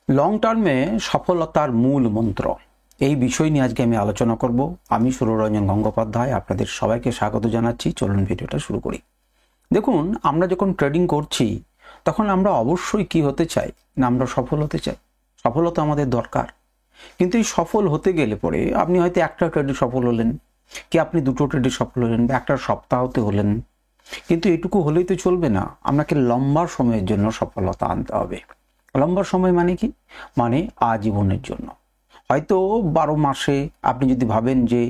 Long টার্মে সফলতার মূল মন্ত্র এই বিষয় নিয়ে আজকে আমি আলোচনা করব। আমি সুররঞ্জন গঙ্গোপাধ্যায় আপনাদের সবাইকে স্বাগত জানাচ্ছি। চলুন ভিডিওটা শুরু করি। দেখুন, আমরা যখন ট্রেডিং করছি তখন আমরা অবশ্যই কি হতে চাই না, আমরা সফল হতে চাই। সফলতা আমাদের দরকার, কিন্তু এই সফল হতে গেলে পরে আপনি হয়তো একটা ট্রেডে সফল হলেন, কি আপনি দুটো ট্রেডে সফল হলেন, বা একটা সপ্তাহতে হলেন, কিন্তু এটুকু হলেই তো চলবে না। আপনাকে লম্বা সময়ের জন্য সফলতা আনতে হবে। লম্বা সময় মানে কি? মানে আজীবনের জন্য। হয়তো 12 মাসে আপনি যদি ভাবেন যে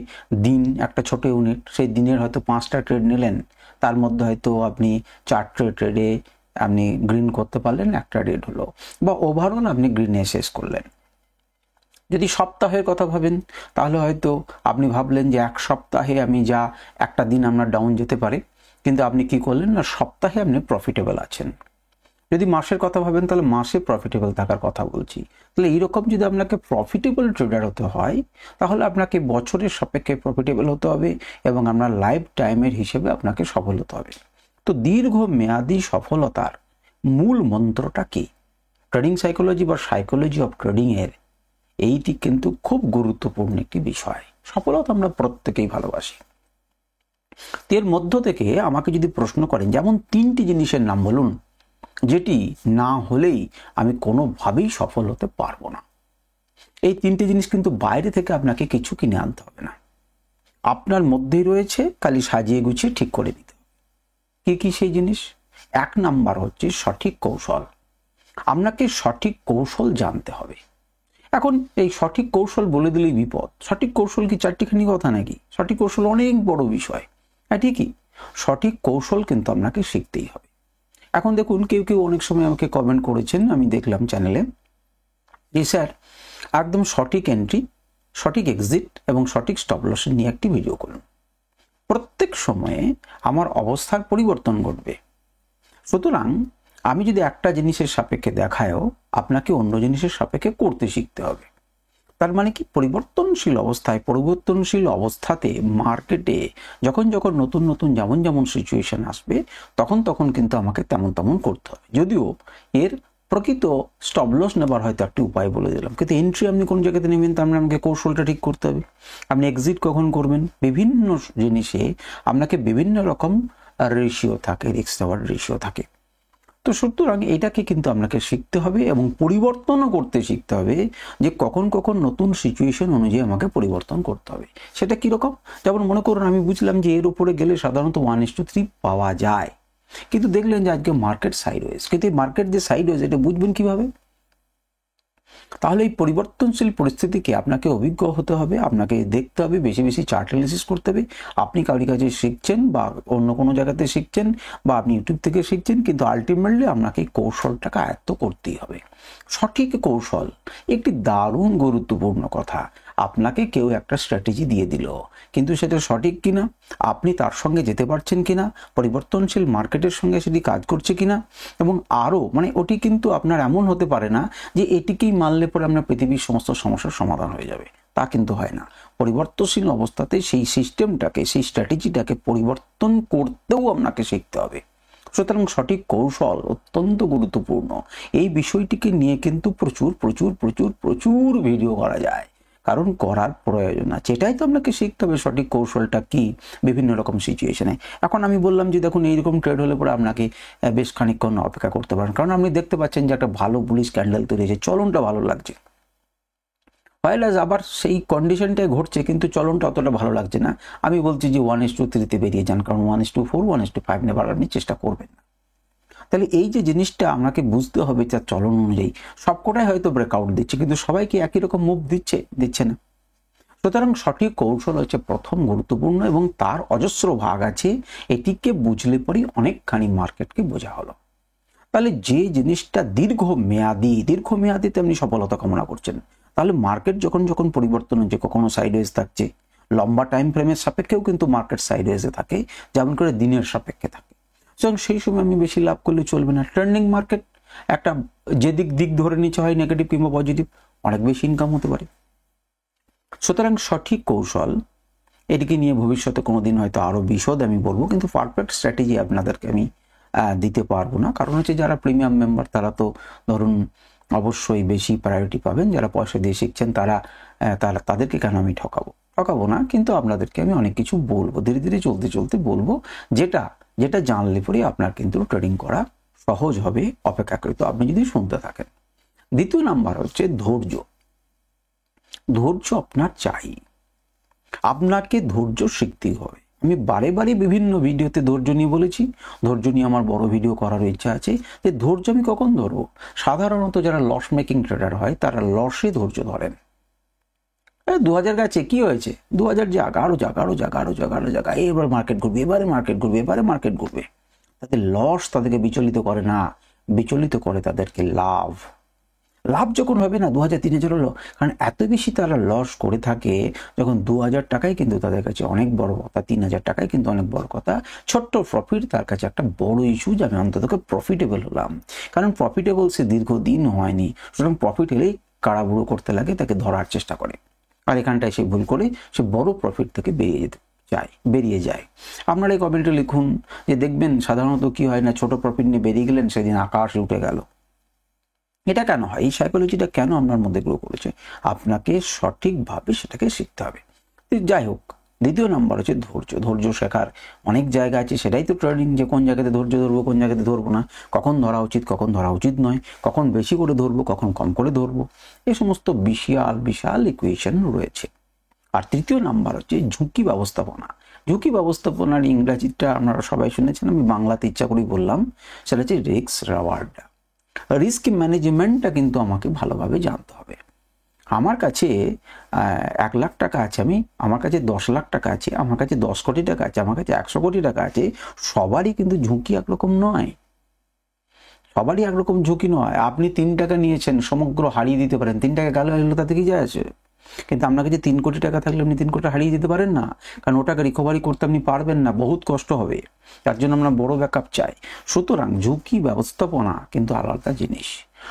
দিন একটা ছোট ইউনিট, সেই দিনের হয়তো 5টা ট্রেড নিলেন, তার মধ্যে হয়তো আপনি 4টে ট্রেডে আপনি গ্রিন করতে পারলেন, একটা রেড হলো, বা ওভারঅল আপনি গ্রিনে শেষ করলেন। যদি সপ্তাহের কথা ভাবেন তাহলে হয়তো আপনি ভাবলেন যে এক সপ্তাহে আমি যা একটা দিন আপনার ডাউন যেতে পারে, কিন্তু আপনি কি করলেন না, সপ্তাহে আপনি প্রফিটেবল আছেন। যদি মাসের কথা ভাবেন তাহলে মাসে প্রফিটেবল থাকার কথা বলছি। তাহলে এইরকম যদি আপনাকে প্রফিটেবল ট্রেডার হতে হয় তাহলে আপনাকে বছরের সাপেক্ষে প্রফিটেবল হতে হবে এবং আপনার লাইফ টাইমের হিসেবে আপনাকে সফল হতে হবে। তো দীর্ঘ মেয়াদী সফলতার মূল মন্ত্রটা কি? ট্রেডিং সাইকোলজি বা সাইকোলজি অফ ট্রেডিংয়ের এইটি কিন্তু খুব গুরুত্বপূর্ণ একটি বিষয়। সফলতা আমরা প্রত্যেকেই ভালোবাসি। এর মধ্য থেকে আমাকে যদি প্রশ্ন করেন, যেমন 3টি জিনিসের নাম বলুন যেটি না হলেই আমি কোনোভাবেই সফল হতে পারবো না। এই 3টে জিনিস কিন্তু বাইরে থেকে আপনাকে কিছু কিনে আনতে হবে না, আপনার মধ্যেই রয়েছে, খালি সাজিয়ে গুছিয়ে ঠিক করে দিতে হবে। কি কি সেই জিনিস? 1 নাম্বার হচ্ছে সঠিক কৌশল। আপনাকে সঠিক কৌশল জানতে হবে। এখন এই সঠিক কৌশল বলে দিলেই বিপদ। সঠিক কৌশল কি 4টিখানি কথা নাকি? সঠিক কৌশল অনেক বড় বিষয়। হ্যাঁ ঠিকই, সঠিক কৌশল কিন্তু আপনাকে শিখতেই হবে। এখন দেখুন, কেউ কেউ অনেক সময় আমাকে কমেন্ট করেছেন, আমি দেখলাম চ্যানেলে, যে স্যার একদম সঠিক এন্ট্রি, সঠিক এক্সিট এবং সঠিক স্টপ লস নিয়ে একটি ভিডিও করুন। প্রত্যেক সময়ে আমার অবস্থার পরিবর্তন ঘটবে, সুতরাং আমি যদি একটা জিনিসের সাপেক্ষে দেখায়ও, আপনাকে অন্য জিনিসের সাপেক্ষে করতে শিখতে হবে। তার মানে কি, পরিবর্তনশীল অবস্থাতে মার্কেটে যখন যখন নতুন নতুন যেমন যেমন সিচুয়েশন আসবে তখন কিন্তু আমাকে তেমন করতে হবে। যদিও এর প্রকৃত স্টপ লস নেবার হয়তো একটি উপায় বলে দিলাম, কিন্তু এন্ট্রি আপনি কোন জায়গাতে নেবেন তার মানে আমাকে কৌশলটা ঠিক করতে হবে। আপনি এক্সিট কখন করবেন, বিভিন্ন জিনিসে আপনাকে বিভিন্ন রকম রেশিও থাকে, রিস্ক নেওয়ার রেশিও থাকে। তো সুতরাং এটাকে কিন্তু আপনাকে শিখতে হবে এবং পরিবর্তনও করতে শিখতে হবে, যে কখন কখন নতুন সিচুয়েশন অনুযায়ী আমাকে পরিবর্তন করতে হবে। সেটা কীরকম? যেমন মনে করুন আমি বুঝলাম যে এর উপরে গেলে সাধারণত 1:3 পাওয়া যায়, কিন্তু দেখলেন যে আজকে মার্কেট সাইডওয়েজ, কিন্তু এই মার্কেট যে সাইডওয়েজ এটা বুঝবেন কিভাবে? তাহলে এই পরিবর্তনশীল পরিস্থিতিকে আপনাকে অভিজ্ঞ হতে হবে, আপনাকে দেখতে হবে, বেশি বেশি চার্ট অ্যানালিসিস করতে হবে। আপনি কারোর কাছে শিখছেন বা অন্য কোনো জায়গাতে শিখছেন বা আপনি ইউটিউব থেকে শিখছেন, কিন্তু আলটিমেটলি আপনাকে কৌশলটাকে আয়ত্ত করতেই হবে। সঠিক কৌশল একটি দারুণ গুরুত্বপূর্ণ কথা। আপনাকে কেউ একটা স্ট্র্যাটেজি দিয়ে দিল, কিন্তু সেটা সঠিক কিনা, আপনি তার সঙ্গে যেতে পারছেন কিনা, পরিবর্তনশীল মার্কেটের সঙ্গে সেটি কাজ করছে কিনা, এবং আরও ওটি কিন্তু আপনার এমন হতে পারে না যে এটিকেই মানলে পরে আপনার পৃথিবীর সমস্ত সমস্যার সমাধান হয়ে যাবে, তা কিন্তু হয় না। পরিবর্তনশীল অবস্থাতে সেই সিস্টেমটাকে, সেই স্ট্র্যাটেজিটাকে পরিবর্তন করতেও আপনাকে শিখতে হবে। সুতরাং সঠিক কৌশল অত্যন্ত গুরুত্বপূর্ণ। এই বিষয়টিকে নিয়ে কিন্তু প্রচুর প্রচুর প্রচুর প্রচুর ভিডিও করা যায়, কারণ করার প্রয়োজন আছে। এটাই তো আপনাকে শিখতে হবে, সঠিক কৌশলটা কি বিভিন্ন রকম সিচুয়েশনে। এখন আমি বললাম যে দেখুন এইরকম ট্রেড হলে পরে আপনাকে বেশ খানিকক্ষণ অপেক্ষা করতে পারেন, কারণ আপনি দেখতে পাচ্ছেন যে একটা ভালো বুলিশ ক্যান্ডেল তৈরি হয়েছে, চলনটা ভালো লাগছে। ওয়াইলাস আবার সেই কন্ডিশনটাই ঘটছে, কিন্তু চলনটা অতটা ভালো লাগছে না। আমি বলছি যে 1:3 বেরিয়ে যান, কারণ 1:4 1:5 নেবার আপনি চেষ্টা করবেন না। তাহলে এই যে জিনিসটা আপনাকে বুঝতে হবে, তার চলন অনুযায়ী সবকটাই হয়তো ব্রেকআউট দিচ্ছে, কিন্তু সবাইকে একই রকম মুভ দিচ্ছে না। সুতরাং সঠিক কৌশল হচ্ছে প্রথম গুরুত্বপূর্ণ, এবং তার অজস্র ভাগ আছে। এটিকে বুঝলে পরেই অনেকখানি মার্কেটকে বোঝা হলো। তাহলে যে জিনিসটা দীর্ঘমেয়াদীতে আপনি সফলতা কামনা করছেন, তাহলে মার্কেট যখন পরিবর্তন হচ্ছে, কখনো সাইডওয়েজ থাকছে, লম্বা টাইম ফ্রেমের সাপেক্ষেও কিন্তু মার্কেট সাইডওয়েজে থাকে, যেমন করে দিনের সাপেক্ষে থাকে। সুতরাং সেই সময় আমি বেশি লাভ করলে চলবে না। ট্রেন্ডিং মার্কেট একটা যে দিক ধরে নিচ্ছে, হয় নেগেটিভ কিংবা পজিটিভ, অনেক বেশি ইনকাম হতে পারে। সুতরাং সঠিক কৌশল, এটিকে নিয়ে ভবিষ্যতে কোনোদিন হয়তো আরও বিশদ আমি বলবো, কিন্তু পারফেক্ট স্ট্র্যাটেজি আপনাদেরকে আমি দিতে পারবো না। কারণ হচ্ছে যারা প্রিমিয়াম মেম্বার তারা তো ধরুন অবশ্যই বেশি প্রায়োরিটি পাবেন। যারা পয়সা দিয়ে শিখছেন তাদেরকে কেন আমি ঠকাবো না, কিন্তু আপনাদেরকে আমি অনেক কিছু বলবো, ধীরে ধীরে চলতে চলতে বলবো, যেটা জানলে পরে আপনার কিন্তু ট্রেডিং করা সহজ হবে অপেক্ষাকৃত, আপনি যদি শুনতে থাকেন। দ্বিতীয় নাম্বার হচ্ছে ধৈর্য। ধৈর্য আপনার চাই, আপনাকে ধৈর্য শিখতেই হবে। আমি বারে বারে বিভিন্ন ভিডিওতে ধৈর্য নিয়ে বলেছি, ধৈর্য নিয়ে আমার বড় ভিডিও করার ইচ্ছা আছে, যে ধৈর্য আমি কখন ধরবো। সাধারণত যারা লস মেকিং ট্রেডার হয় তারা লসে ধৈর্য ধরেন। 2000 গেছে, কি হয়েছে, 2000 যাক, আরো যাক, আরো যাক, আরো যাক, আরো যাক, এবার মার্কেট ঘুরবে, এবারে মার্কেট ঘুরবে। তাদের লস তাদেরকে বিচলিত করে না, বিচলিত করে তাদেরকে লাভ। যখন হবে না 2000-3000 হলো, কারণ এত বেশি তারা লস করে থাকে, যখন 2000 টাকাই কিন্তু তাদের কাছে অনেক বড় কথা, 3000 টাকাই কিন্তু অনেক বড় কথা। ছোট্ট প্রফিট তার কাছে একটা বড় ইস্যু, যে আমি অন্তত প্রফিটেবল হলাম। কারণ প্রফিটেবল সে দীর্ঘদিন হয়নি, সুতরাং প্রফিট হলেই কাড়াবুড়ো করতে লাগে, তাকে ধরার চেষ্টা করে, আর এখানটায় সে ভুল করে সে বড় প্রফিট থেকে বেরিয়ে যায়। আপনারা এই কমেন্টে লিখুন যে দেখবেন সাধারণত কি হয় না, ছোট প্রফিট নিয়ে বেরিয়ে গেলেন, সেদিন আকাশে উঠে গেল। এটা কেন হয়, এই সাইকোলজিটা কেন আপনার মধ্যে গ্রো করেছে, আপনাকে সঠিকভাবে সেটাকে শিখতে হবে। যাই হোক, দ্বিতীয় নাম্বার হচ্ছে ধৈর্য। ধৈর্য শেখার অনেক জায়গা আছে, সেটাই তো ট্রেডিং, যে কোন জায়গাতে ধৈর্য ধরবো, কোন জায়গাতে ধরবো না, কখন ধরা উচিত, কখন ধরা উচিত নয়, কখন বেশি করে ধরবো, কখন কম করে ধরবো, এই সমস্ত বিশাল বিশাল ইকুয়েশন রয়েছে। আর তৃতীয় নাম্বার হচ্ছে ঝুঁকি ব্যবস্থাপনা। ঝুঁকি ব্যবস্থাপনার ইংরাজিটা আপনারা সবাই শুনেছেন, আমি বাংলাতে ইচ্ছা করেই বললাম, সেটা হচ্ছে রিস্ক রেওয়ার্ড। রিস্ক ম্যানেজমেন্টটা কিন্তু আমাকে ভালোভাবে জানতে হবে। আমার কাছে 1 লাখ টাকা আছে, আমার কাছে 10 লাখ টাকা আছে, আমার কাছে 10 কোটি টাকা আছে, আমার কাছে 100 কোটি টাকা আছে, সবারই কিন্তু ঝুঁকি একরকম নয়, সবারই একরকম ঝুঁকি নয়। আপনি 3 টাকা নিয়েছেন, সমগ্র হারিয়ে দিতে পারেন, 3 টাকা গেল এলো, তাতে কি যায় আছে। কিন্তু আপনার কাছে 3 কোটি টাকা থাকলে আপনি 3 কোটি হারিয়ে দিতে পারেন না, কারণ ওটাকে রিকভারি করতে আপনি পারবেন না, বহুত কষ্ট হবে, তার জন্য আমরা বড় ব্যাকআপ চাই। সুতরাং ঝুঁকি ব্যবস্থাপনা কিন্তু আলাদা জিনিস।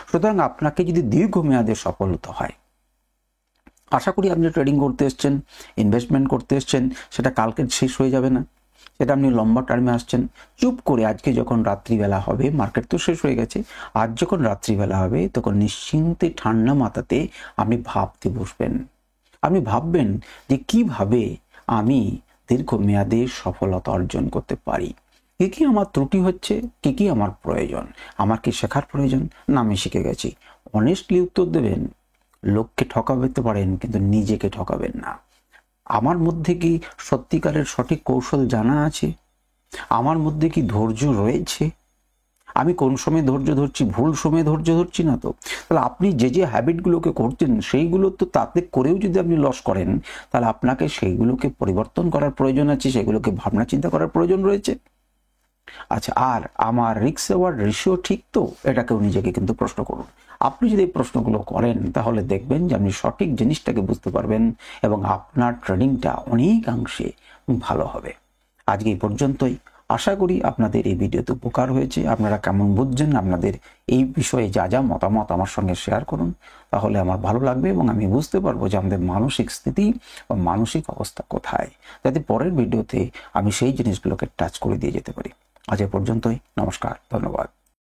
সুতরাং আপনাকে যদি দীর্ঘমেয়াদে সফল হতে হয়, আশা করি আপনি ট্রেডিং করতে এসছেন, ইনভেস্টমেন্ট করতে এসছেন, সেটা কালকে শেষ হয়ে যাবে না, সেটা আপনি লম্বা টার্মে আসছেন। চুপ করে আজকে যখন রাত্রিবেলা হবে, মার্কেট তো শেষ হয়ে গেছে, আজ যখন রাত্রিবেলা হবে তখন নিশ্চিন্তে ঠান্ডা মাথাতে আপনি ভাবতে বসবেন। আপনি ভাববেন যে কিভাবে আমি দীর্ঘমেয়াদে সফলতা অর্জন করতে পারি, কি কি আমার ত্রুটি হচ্ছে, কি কি আমার প্রয়োজন, আমার কি শেখার প্রয়োজন, না আমি শিখে গেছি। অনেস্টলি উত্তর দেবেন। লোককে ঠকাতে পারেন কিন্তু নিজেকে ঠকাবেন না। আমার মধ্যে কি সত্যিকারের সঠিক কৌশল জানা আছে, আমার মধ্যে কি ধৈর্য রয়েছে, আমি কোন সময় ধৈর্য ধরছি, ভুল সময় ধৈর্য ধরছি না তো। তাহলে আপনি যে হ্যাবিটগুলোকে করছেন সেইগুলো তো তাতে করেও যদি আপনি লস করেন, তাহলে আপনাকে সেইগুলোকে পরিবর্তন করার প্রয়োজন আছে, সেগুলোকে ভাবনা চিন্তা করার প্রয়োজন রয়েছে। আচ্ছা, আর আমার রিস্ক রেওয়ার্ড রেশিও ঠিক তো, এটাকেও নিজেকে কিন্তু প্রশ্ন করুন। আপনি যদি এই প্রশ্নগুলো করেন তাহলে দেখবেন যে আপনি সঠিক জিনিসটাকে বুঝতে পারবেন এবং আপনার ট্রেডিংটা অনেকাংশে ভালো হবে। আজকে এই পর্যন্তই। আশা করি আপনাদের এই ভিডিওতে উপকার হয়েছে। আপনারা কেমন বুঝছেন, আপনাদের এই বিষয়ে যা যা মতামত আমার সঙ্গে শেয়ার করুন, তাহলে আমার ভালো লাগবে এবং আমি বুঝতে পারবো যে আমাদের মানসিক স্থিতি বা মানসিক অবস্থা কোথায়, যাতে পরের ভিডিওতে আমি সেই জিনিসগুলোকে টাচ করে দিয়ে যেতে পারি। আজ এ পর্যন্তই। নমস্কার, ধন্যবাদ।